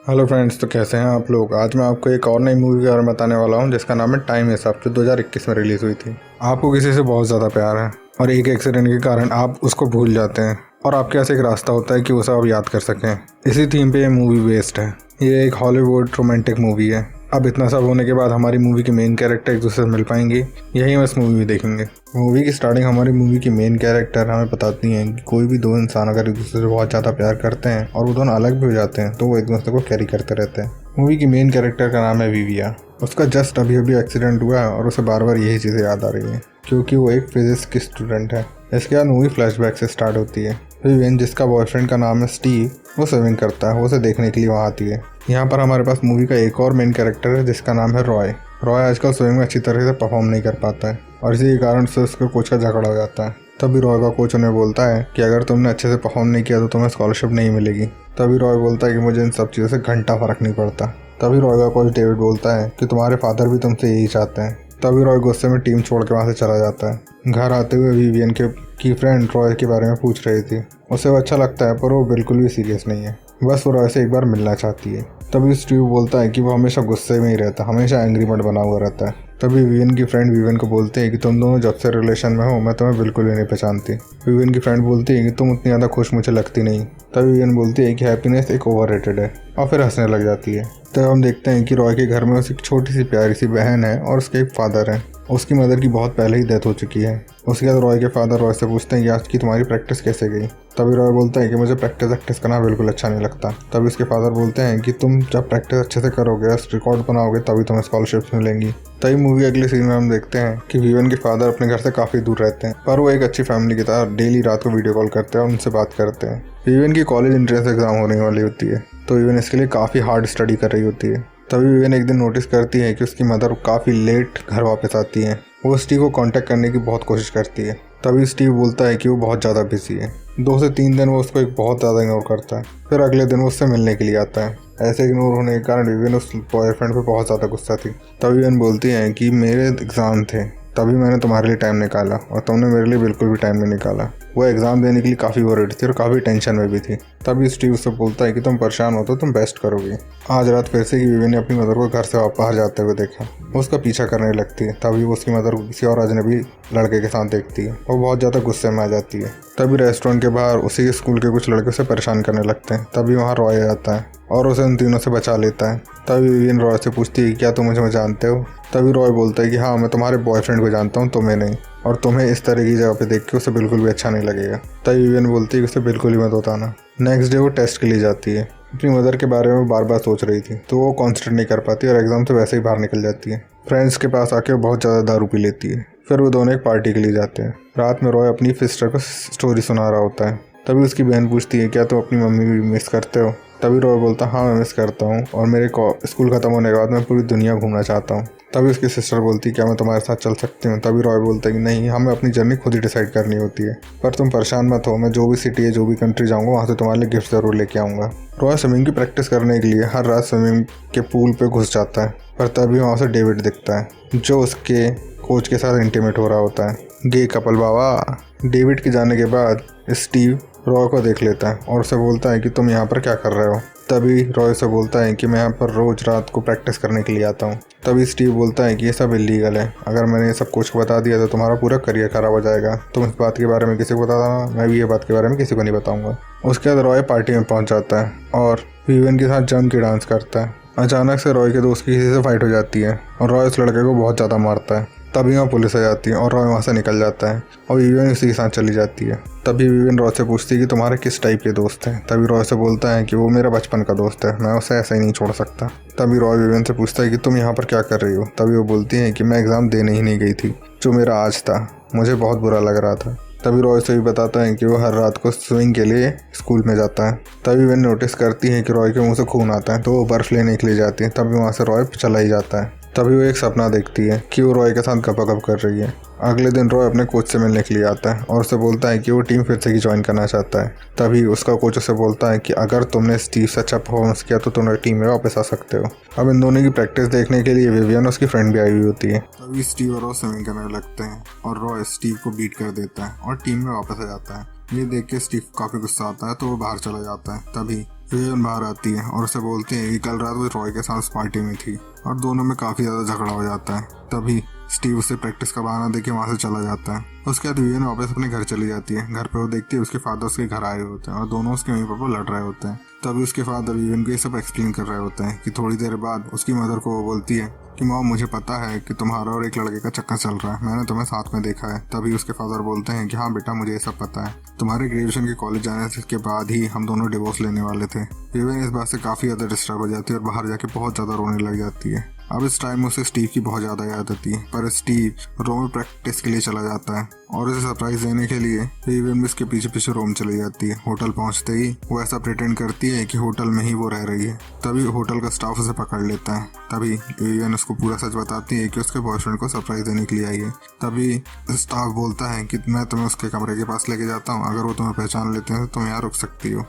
Hello friends, तो कैसे हैं आप लोग। आज मैं आपको एक और नई मूवी के बारे में बताने वाला हूं जिसका नाम है टाइम एसआप, जो 2021 में रिलीज़ हुई थी। आपको किसी से बहुत ज़्यादा प्यार है और एक एक्सीडेंट के कारण आप उसको भूल जाते हैं और आपके पास एक रास्ता होता है कि उसे आप याद कर सकें। इसी थीम पे ये मूवी बेस्ड है। ये एक हॉलीवुड रोमांटिक मूवी है। अब इतना सब होने के बाद हमारी मूवी के मेन कैरेक्टर एक दूसरे से मिल पाएंगे, यही हम इस मूवी में देखेंगे। मूवी की स्टार्टिंग हमारी मूवी की मेन कैरेक्टर हमें बताती हैं कि कोई भी दो इंसान अगर एक दूसरे से बहुत ज़्यादा प्यार करते हैं और वो दोनों अलग भी हो जाते हैं तो वो एक दूसरे को कैरी करते रहते हैं। मूवी की मेन कैरेक्टर का नाम है विविया। उसका जस्ट अभी अभी एक्सीडेंट हुआ है और उसे बार बार यही चीज़ें याद आ रही हैं क्योंकि वो एक फिजिक्स की स्टूडेंट है। इसके बाद मूवी फ्लैशबैक से स्टार्ट होती है। विवियन, जिसका बॉयफ्रेंड का नाम है स्टीव, वो स्विमिंग करता है। वो उसे देखने के लिए वहाँ आती है। यहाँ पर हमारे पास मूवी का एक और मेन कैरेक्टर है जिसका नाम है रॉय। रॉय आजकल स्विमिंग में अच्छी तरह से परफॉर्म नहीं कर पाता है और इसी के कारण से उसके कोच का झगड़ा हो जाता है। तभी रॉय का कोच उन्हें बोलता है कि अगर तुमने अच्छे से परफॉर्म नहीं किया तो तुम्हें स्कॉलरशिप नहीं मिलेगी। तभी रॉय बोलता है कि मुझे इन सब चीज़ों से घंटा फर्क नहीं पड़ता। तभी रॉय का कोच डेविड बोलता है कि तुम्हारे फादर भी तुमसे यही चाहते हैं। तभी रॉय गुस्से में टीम छोड़ के वहाँ से चला जाता है। घर आते हुए विवियन की फ्रेंड रॉय के बारे में पूछ रही थी। उसे वो अच्छा लगता है पर वो बिल्कुल भी सीरियस नहीं है, बस वो रॉय से एक बार मिलना चाहती है। तभी स्टीव बोलता है कि वो हमेशा गुस्से में ही रहता, हमेशा एंग्री बर्ड बना हुआ रहता है। तभी विवियन की फ्रेंड विवियन को बोलते हैं कि तुम दोनों जब से रिलेशन में हो मैं तुम्हें बिल्कुल भी नहीं पहचानती। विवियन की फ्रेंड बोलती है कि तुम उतनी ज़्यादा खुश मुझे लगती नहीं। तभी विवियन बोलती है कि हैप्पीनेस एक ओवररेटेड है और फिर हंसने लग जाती है। तब हम देखते हैं कि रॉय के घर में उसकी एक छोटी सी प्यारी सी बहन है और उसके एक फादर है। उसकी मदर की बहुत पहले ही डेथ हो चुकी है। उसके बाद रॉय के फादर रॉय से पूछते हैं कि आज की तुम्हारी प्रैक्टिस कैसे गई। तभी रॉय बोलता है कि मुझे प्रैक्टिस करना बिल्कुल अच्छा नहीं लगता। तभी उसके फादर बोलते हैं कि तुम जब प्रैक्टिस अच्छे से करोगे, रिकॉर्ड बनाओगे, तभी तुम्हें स्कॉलरशिप्स मिलेंगी। तभी मूवी अगले सीन में हम देखते हैं कि विवियन के फादर अपने घर से काफ़ी दूर रहते हैं पर वो एक अच्छी फैमिली की तरह डेली रात को वीडियो कॉल करते हैं और उनसे बात करते हैं। विवियन की कॉलेज एंट्रेंस एग्जाम होने वाली होती है तो विवियन इसके लिए काफ़ी हार्ड स्टडी कर रही होती है। तभी विवियन एक दिन नोटिस करती है कि उसकी मदर काफ़ी लेट घर वापस आती है। वो स्टीव को कांटेक्ट करने की बहुत कोशिश करती है। तभी स्टीव बोलता है कि वो बहुत ज़्यादा बिजी है। 2 से 3 दिन वो उसको एक बहुत ज़्यादा इग्नोर करता है। फिर अगले दिन वो उससे मिलने के लिए आता है। ऐसे इग्नोर होने के कारण विवियन उस बॉयफ्रेंड पे बहुत ज़्यादा गुस्सा थी। तभी विवियन बोलती है कि मेरे एग्ज़ाम थे तभी मैंने तुम्हारे लिए टाइम निकाला और तुमने मेरे लिए बिल्कुल भी टाइम नहीं निकाला। वो एग्ज़ाम देने के लिए काफ़ी वरीड थी और काफ़ी टेंशन में भी थी। तभी स्टीव उससे बोलता है कि तुम परेशान हो तो तुम बेस्ट करोगी। आज रात फिर से विवियन ने अपनी मदर को घर से बाहर जाते हुए देखा। वो उसका पीछा करने लगती है। तभी वो उसकी मदर को किसी और अजनबी लड़के के साथ देखती है। वो बहुत ज़्यादा गुस्से में आ जाती है। तभी रेस्टोरेंट के बाहर उसी स्कूल के कुछ लड़के उसे परेशान करने लगते हैं। तभी वहाँ रॉय आता है और उसे उन तीनों से बचा लेता है। तभी विवियन रॉय से पूछती है क्या तुम मुझे जानते हो। तभी रॉय बोलता है कि हाँ, मैं तुम्हारे बॉयफ्रेंड को जानता हूँ, तुम्हें नहीं, और तुम्हें इस तरह की जगह पे देख के उसे बिल्कुल भी अच्छा नहीं लगेगा। तभी विवियन बोलती है कि उसे बिल्कुल ही मत बताना। नेक्स्ट डे वो टेस्ट के लिए जाती है। अपनी मदर के बारे में बार बार सोच रही थी तो वो कॉन्सेंट्रेट नहीं कर पाती और एग्जाम से वैसे ही बाहर निकल जाती है। फ्रेंड्स के पास आके वो बहुत ज़्यादा दारू पी लेती है। फिर वो दोनों एक पार्टी के लिए जाते हैं। रात में रॉय अपनी सिस्टर को स्टोरी सुना रहा होता है। तभी उसकी बहन पूछती है क्या तुम अपनी मम्मी भी मिस करते हो। तभी रॉय बोलता है हाँ, मैं मिस करता हूँ और मेरे स्कूल ख़त्म होने के बाद मैं पूरी दुनिया घूमना चाहता हूँ। तभी उसकी सिस्टर बोलती है क्या मैं तुम्हारे साथ चल सकती हूँ। तभी रॉय बोलता है कि नहीं, हमें अपनी जर्नी खुद ही डिसाइड करनी होती है, पर तुम परेशान मत हो, मैं जो भी सिटी है, जो भी कंट्री जाऊँगा वहाँ से तुम्हारे लिए गिफ्ट ज़रूर लेके आऊँगा। रॉय स्विमिंग की प्रैक्टिस करने के लिए हर रात स्विमिंग के पूल पे घुस जाता है पर तभी वहाँ से डेविड दिखता है जो उसके कोच के साथ इंटीमेट हो रहा होता है। गे कपल बाबा। डेविड के जाने के बाद स्टीव रॉय को देख लेता है और उसे बोलता है कि तुम यहाँ पर क्या कर रहे हो। तभी रॉय से बोलता है कि मैं यहाँ पर रोज़ रात को प्रैक्टिस करने के लिए आता हूँ। तभी स्टीव बोलता है कि ये सब इलीगल है, अगर मैंने ये सब कोच को बता दिया तो तुम्हारा पूरा करियर खराब हो जाएगा। तुम इस बात के बारे में किसी को बताना, मैं भी ये बात के बारे में किसी को नहीं बताऊँगा। उसके बाद रॉय पार्टी में पहुँच जाता है और विवियन के साथ जम के डांस करता है। अचानक से रॉय के दोस्त की किसी से फाइट हो जाती है और रॉय उस लड़के को बहुत ज़्यादा मारता है। तभी वहाँ पुलिस आ जाती है और रॉय वहाँ से निकल जाता है और विवियन उसी के साथ चली जाती है। तभी विवियन रॉय से पूछती है कि तुम्हारे किस टाइप के दोस्त हैं। तभी रॉय से बोलता है कि वो मेरा बचपन का दोस्त है, मैं उसे ऐसे ही नहीं छोड़ सकता। तभी रॉय विवियन से पूछता है कि तुम यहाँ पर क्या कर रही हो। तभी वो बोलती है कि मैं एग्ज़ाम देने ही नहीं गई थी, जो मेरा आज था, मुझे बहुत बुरा लग रहा था। तभी रॉय से भी बताता है कि वो हर रात को स्विमिंग के लिए स्कूल में जाता है। तभी विवियन नोटिस करती है कि रॉय के मुंह से खून आता है तो वो बर्फ़ लेने के लिए जाती है। तभी वहाँ से रॉय चला ही जाता है। तभी वो एक सपना देखती है कि वो रॉय के साथ गपागप कर रही है। अगले दिन रॉय अपने कोच से मिलने के लिए आता है और उसे बोलता है कि वो टीम फिर से ही ज्वाइन करना चाहता है। तभी उसका कोच उसे बोलता है कि अगर तुमने स्टीव से अच्छा परफॉर्मेंस किया तो तुम टीम में वापस आ सकते हो। अब इन दोनों की प्रैक्टिस देखने के लिए विवियन और उसकी फ्रेंड भी आई हुई होती है। तभी स्टीव और रॉय स्विमिंग करने लगते हैं और रॉय स्टीव को बीट कर देता है और टीम में वापस आ जाता है। ये देख के स्टीव काफ़ी गुस्सा आता है तो वो बाहर चला जाता है। तभी विवियन बाहर आती है और उसे बोलती है कि कल रात वो रॉय के साथ पार्टी में थी और दोनों में काफ़ी ज़्यादा झगड़ा हो जाता है। तभी स्टीव उसे प्रैक्टिस का बहाना देके वहाँ से चला जाता है। उसके बाद विवियन वापस अपने घर चली जाती है। घर पे वो देखती है उसके फादर उसके घर आए होते हैं और दोनों उसके मम्मी पापा लड़ रहे होते हैं। तभी उसके फादर विवियन को ये सब एक्सप्लेन कर रहे होते हैं कि थोड़ी देर बाद उसकी मदर को वो बोलती है कि मॉम मुझे पता है कि तुम्हारा और एक लड़के का चक्कर चल रहा है, मैंने तुम्हें साथ में देखा है। तभी उसके फादर बोलते हैं कि हाँ बेटा मुझे ये सब पता है, तुम्हारे ग्रेजुएशन के कॉलेज जाने के बाद ही हम दोनों डिवोर्स लेने वाले थे। विवियन इस बात से काफ़ी ज़्यादा डिस्टर्ब हो जाती है और बाहर जाके बहुत ज़्यादा रोने लग जाती है। अब इस टाइम उसे स्टीव की बहुत ज़्यादा याद आती है, पर स्टीव रोम में प्रैक्टिस के लिए चला जाता है और उसे सरप्राइज देने के लिए विवियन भी उसके पीछे पीछे रोम चली जाती है। होटल पहुंचते ही वो ऐसा प्रिटेंड करती है कि होटल में ही वो रह रही है। तभी होटल का स्टाफ उसे पकड़ लेता है। तभी विवियन उसको पूरा सच बताती है कि उसके बॉयफ्रेंड को सरप्राइज देने के लिए आई है। तभी स्टाफ बोलता है कि मैं तुम्हें उसके कमरे के पास लेके जाता हूँ, अगर वो तुम्हें पहचान लेते हैं तो तुम यहाँ रुक सकती हो।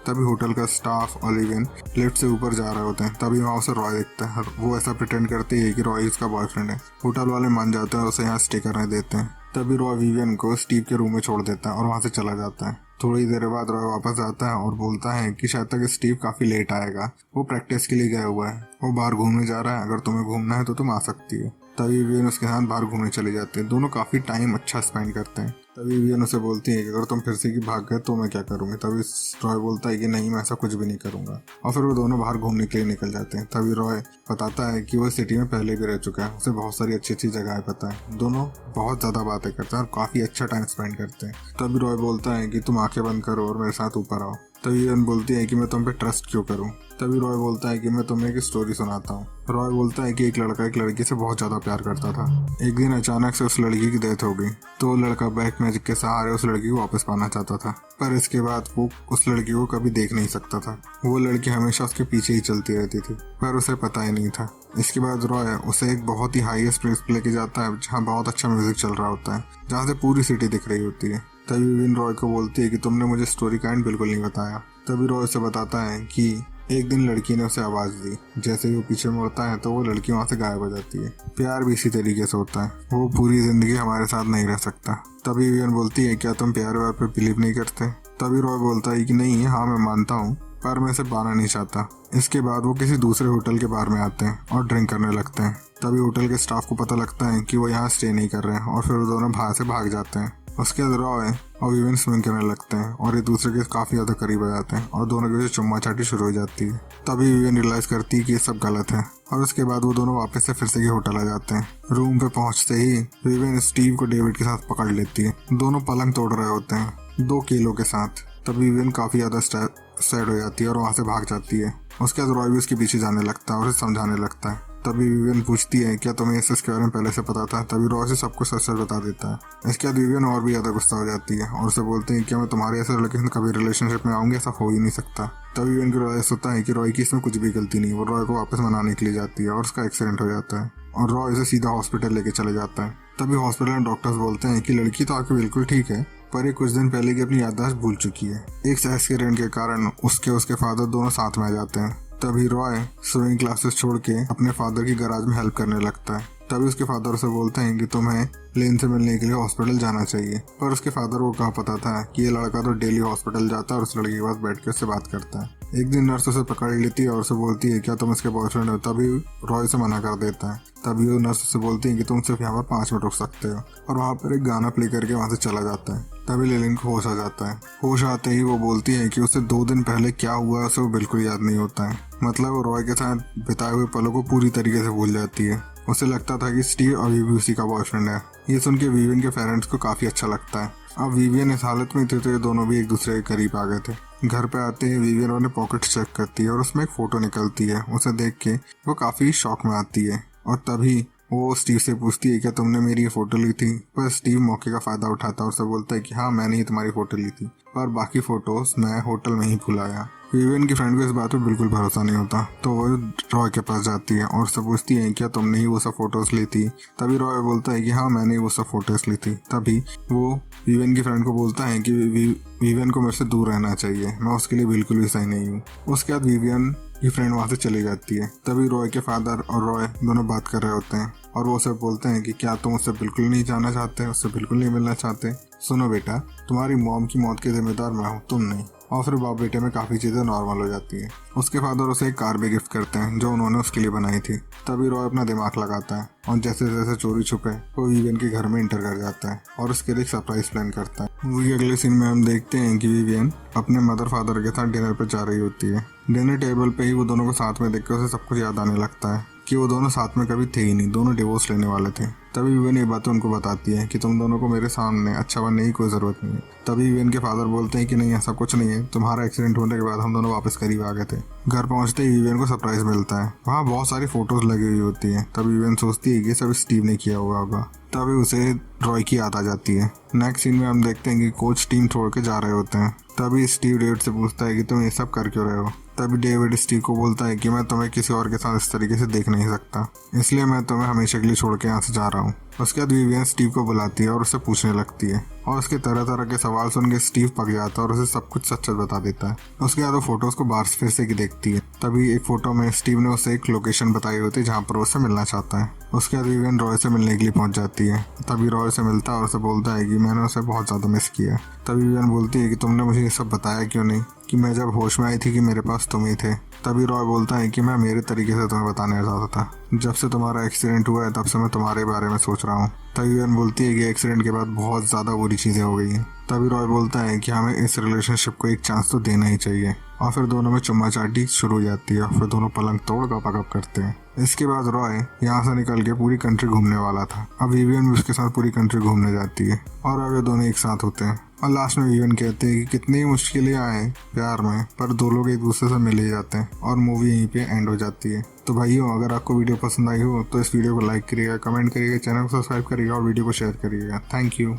तभी होटल का स्टाफ और विवियन लिफ्ट से ऊपर जा रहे होते हैं। तभी वहाँ उसे रॉय दिखता है। वो ऐसा प्रिटेंड करती है कि रॉय उसका बॉयफ्रेंड है। होटल वाले मान जाते हैं और उसे यहाँ स्टे करने देते हैं। तभी रॉय विवियन को स्टीव के रूम में छोड़ देता है और वहाँ से चला जाता है। थोड़ी देर बाद रॉय वापस आता है और बोलता है कि शायद तक स्टीव काफ़ी लेट आएगा, वो प्रैक्टिस के लिए गया हुआ है, वो बाहर घूमने जा रहा है, अगर तुम्हें घूमना है तो तुम आ सकती हो। तभी विवियन उसके साथ बाहर घूमने चले जाते हैं। दोनों काफ़ी टाइम अच्छा स्पेंड करते हैं। तभी विवियन उसे बोलती है कि अगर तुम फिर से की भाग गए तो मैं क्या करूँगी। तभी रॉय बोलता है कि नहीं मैं ऐसा कुछ भी नहीं करूँगा और फिर वो दोनों बाहर घूमने के लिए निकल जाते हैं। तभी रॉय बताता है कि वो सिटी में पहले भी रह चुका है, उसे बहुत सारी अच्छी अच्छी जगह पता है। दोनों बहुत ज़्यादा बातें करते हैं और काफ़ी अच्छा टाइम स्पेंड करते हैं। तभी रॉय बोलता है कि तुम आंखें बंद करो और मेरे साथ ऊपर आओ। तभी विवियन बोलती है कि मैं तुम पे ट्रस्ट क्यों करूं। तभी रॉय बोलता है कि मैं तुम्हें एक स्टोरी सुनाता हूँ। रॉय बोलता है कि एक लड़का एक लड़की से बहुत ज़्यादा प्यार करता था। एक दिन अचानक से उस लड़की की डेथ हो गई तो लड़का ब्लैक मैजिक के सहारे उस लड़की को वापस पाना चाहता था, पर इसके बाद वो उस लड़की को कभी देख नहीं सकता था। वो लड़की हमेशा उसके पीछे ही चलती रहती थी, पर उसे पता ही नहीं था। इसके बाद रॉय उसे एक बहुत ही हाईएस्ट प्लेस पे लेके जाता है जहाँ बहुत अच्छा म्यूजिक चल रहा होता है, जहाँ से पूरी सिटी दिख रही होती है। तभी विवियन रॉय को बोलती है कि तुमने मुझे स्टोरी का एंड बिल्कुल नहीं बताया। तभी रॉय उसे बताता है कि एक दिन लड़की ने उसे आवाज़ दी, जैसे ही वो पीछे मुड़ता है तो वो लड़की वहाँ से गायब हो जाती है। प्यार भी इसी तरीके से होता है, वो पूरी ज़िंदगी हमारे साथ नहीं रह सकता। तभी विवियन बोलती है क्या तुम प्यार व्यार पे बिलीव नहीं करते। तभी रॉय बोलता है कि नहीं हाँ मैं मानता हूँ, पर मैं इसे पाना नहीं चाहता। इसके बाद वो किसी दूसरे होटल के बार में आते हैं और ड्रिंक करने लगते हैं। तभी होटल के स्टाफ को पता लगता है कि वो यहाँ स्टे नहीं कर रहे हैं और फिर वो दोनों बाहर से भाग जाते हैं। उसके बाद रॉय और विवियन स्विमिंग करने लगते हैं और एक दूसरे के काफ़ी ज़्यादा करीब आ जाते हैं और दोनों के बीच चुम्मा चाटी शुरू हो जाती है। तभी विवियन रियलाइज़ करती है कि ये सब गलत है और उसके बाद वो दोनों वापस से फिर से होटल आ जाते हैं। रूम पे पहुंचते ही विवियन स्टीव को डेविड के साथ पकड़ लेती है। दोनों पलंग तोड़ रहे होते हैं 2 किलो के साथ। तभी विवियन काफ़ी ज़्यादा सैड हो जाती है और वहाँ से भाग जाती है। उसके बाद रॉय भी उसके पीछे जाने लगता है और उसे समझाने लगता है। तभी विवियन पूछती है क्या तुम्हें इसके बारे में पहले से पता था। तभी रॉय से सब कुछ सच सच बता देता है। इसके बाद विवियन और भी ज़्यादा गुस्सा हो जाती है और उसे बोलते हैं क्या मैं तुम्हारे ऐसे लड़के से कभी रिलेशनशिप में आऊँगी, ऐसा हो ही नहीं सकता। तभी विवियन को रियलाइज होता है कि रॉय की इसमें कुछ भी गलती नहीं। वो रॉय को वापस मनाने के लिए जाती है और उसका एक्सीडेंट हो जाता है और रॉय उसे सीधा हॉस्पिटल लेके चले जाता है। तभी हॉस्पिटल में डॉक्टर्स बोलते हैं कि लड़की तो आपकी बिल्कुल ठीक है, पर ये कुछ दिन पहले की अपनी याददाश्त भूल चुकी है। एक एक्सीडेंट के कारण उसके फादर दोनों साथ में आ जाते हैं। तभी रॉय स्विमिंग क्लासेस छोड़ के अपने फादर की गैराज में हेल्प करने लगता है। तभी उसके फादर उसे बोलते हैं कि तुम्हें लेन से मिलने के लिए हॉस्पिटल जाना चाहिए, पर उसके फादर को कहाँ पता था कि ये लड़का तो डेली हॉस्पिटल जाता है और उस लड़की के पास बैठ के उससे बात करता है। एक दिन नर्स उसे पकड़ लेती है और उसे बोलती है क्या तुम इसके बॉयफ्रेंड हो। तभी रॉय से मना कर देता है। तभी वो नर्स उसे बोलती है कि तुम सिर्फ यहाँ पर 5 मिनट रुक सकते हो और वहाँ पर एक गाना प्ले करके वहाँ से चला जाता है। तभी लिलिन को होश आ जाता है। होश आते ही वो बोलती है कि उसे 2 दिन पहले क्या हुआ उसे वो बिल्कुल याद नहीं होता है। मतलब वो रॉय के साथ बिताए हुए पलों को पूरी तरीके से भूल जाती है। उसे लगता था कि स्टीव अभी भी उसी का बॉयफ्रेंड है। ये सुन के विवियन के पेरेंट्स को काफ़ी अच्छा लगता है। अब विवियन इस हालत में थे तो ये दोनों भी एक दूसरे के करीब आ गए थे। घर पे आते ही विवियन अपने पॉकेट चेक करती है और उसमें एक फ़ोटो निकलती है। उसे देख के वो काफ़ी शॉक में आती है और तभी वो स्टीव से पूछती है क्या तुमने मेरी ये फ़ोटो ली थी। पर स्टीव मौके का फ़ायदा उठाता है और उसे बोलता है कि हाँ मैंने ही तुम्हारी फ़ोटो ली थी, पर बाकी फ़ोटोज़ मैं होटल में ही भूल आया। विवियन की फ्रेंड को इस बात पे बिल्कुल भरोसा नहीं होता तो वो रॉय के पास जाती है और उससे पूछती है क्या तुमने ही वो सब फोटोज़ ली थी। तभी रॉय बोलता है कि हाँ मैंने ही वो सब फोटोज़ ली थी। तभी वो विवियन की फ्रेंड को बोलता है कि विवियन को मेरे से दूर रहना चाहिए, मैं उसके लिए बिल्कुल भी सही नहीं हूँ। उसके बाद विवियन की फ्रेंड वहाँ से चली जाती है। तभी रॉय के फादर और रॉय दोनों बात कर रहे होते हैं और वो उसे बोलते हैं कि क्या तुम उससे बिल्कुल नहीं जाना चाहते, उससे बिल्कुल नहीं मिलना चाहते। सुनो बेटा, तुम्हारी मॉम की मौत के जिम्मेदार मैं हूँ, तुम नहीं। और फिर बाप बेटे में काफ़ी चीज़ें नॉर्मल हो जाती है। उसके फादर उसे एक कार भी गिफ्ट करते हैं जो उन्होंने उसके लिए बनाई थी। तभी रॉय अपना दिमाग लगाता है और जैसे जैसे चोरी छुपे वो विवियन के घर में इंटर कर जाता है और उसके लिए एक सरप्राइज प्लान करता है। मूवी के अगले सीन में हम देखते हैं कि विवियन अपने मदर फादर के साथ डिनर पर जा रही होती है। डिनर टेबल पे ही वो दोनों को साथ में देखकर उसे सब कुछ याद आने लगता है कि वो दोनों साथ में कभी थे ही नहीं, दोनों डिवोर्स लेने वाले थे। तभी विवियन ये बातें उनको बताती है कि तुम दोनों को मेरे सामने अच्छा बनने की कोई ज़रूरत नहीं है। तभी विवियन के फादर बोलते हैं कि नहीं, ऐसा कुछ नहीं है, तुम्हारा एक्सीडेंट होने के बाद हम दोनों वापस करीब आ गए थे। घर पहुंचते ही विवियन को सरप्राइज मिलता है। वहाँ बहुत सारी फोटोज लगी हुई होती है। तभी विवियन सोचती है कि सब स्टीव ने किया हुआ होगा। तभी उसे रॉय की याद आ जाती है। नेक्स्ट सीन में हम देखते हैं कि कोच टीम छोड़ के जा रहे होते हैं। तभी स्टीव डेविड से पूछता है कि तुम ये सब कर क्यों रहे हो। तभी डेविड स्टीव को बोलता है कि मैं तुम्हें किसी और के साथ इस तरीके से देख नहीं सकता, इसलिए मैं तुम्हें हमेशा के लिए छोड़ के यहाँ से जा रहा हूँ। उसके बाद विवियन स्टीव को बुलाती है और उससे पूछने लगती है और उसके तरह तरह के सवाल सुन के स्टीव पक जाता है और उसे सब कुछ सच सच बता देता है। उसके बाद वो फोटोज को बाहर से फिर से देखती है। तभी एक फोटो में स्टीव ने उसे एक लोकेशन बताई होती है जहाँ पर वो उससे मिलना चाहता है। उसके बाद विवियन रॉय से मिलने के लिए पहुंच जाती है। तभी रॉय से मिलता है और उसे बोलता है कि मैंने उसे बहुत ज़्यादा मिस किया। तभी विवियन बोलती है कि तुमने मुझे ये सब बताया क्यों नहीं, कि मैं जब होश में आई थी कि मेरे पास तुम ही थे। तभी रॉय बोलता है कि मैं मेरे तरीके से तुम्हें बताने चाहता था, जब से तुम्हारा एक्सीडेंट हुआ है तब से मैं तुम्हारे बारे में सोच रहा हूँ। तभी विवियन बोलती है कि एक्सीडेंट के बाद बहुत ज़्यादा बुरी चीज़ें हो गई हैं। तभी रॉय बोलता है कि हमें इस रिलेशनशिप को एक चांस तो देना ही चाहिए। और फिर दोनों में चुम्मा चाटी शुरू हो जाती है और फिर दोनों पलंग तोड़ गपागप करते हैं। इसके बाद रॉय यहाँ से निकल के पूरी कंट्री घूमने वाला था। अब विवियन भी उसके साथ पूरी कंट्री घूमने जाती है और अब ये दोनों एक साथ होते हैं। और लास्ट में विवियन कहते हैं कि कितनी मुश्किलें आए प्यार में, पर दो लोग एक दूसरे से मिल ही जाते हैं और मूवी यहीं पे एंड हो जाती है। तो भाइयों, अगर आपको वीडियो पसंद आई हो तो इस वीडियो को लाइक करिएगा, कमेंट करिएगा, चैनल को सब्सक्राइब करिएगा और वीडियो को शेयर करिएगा। Thank you.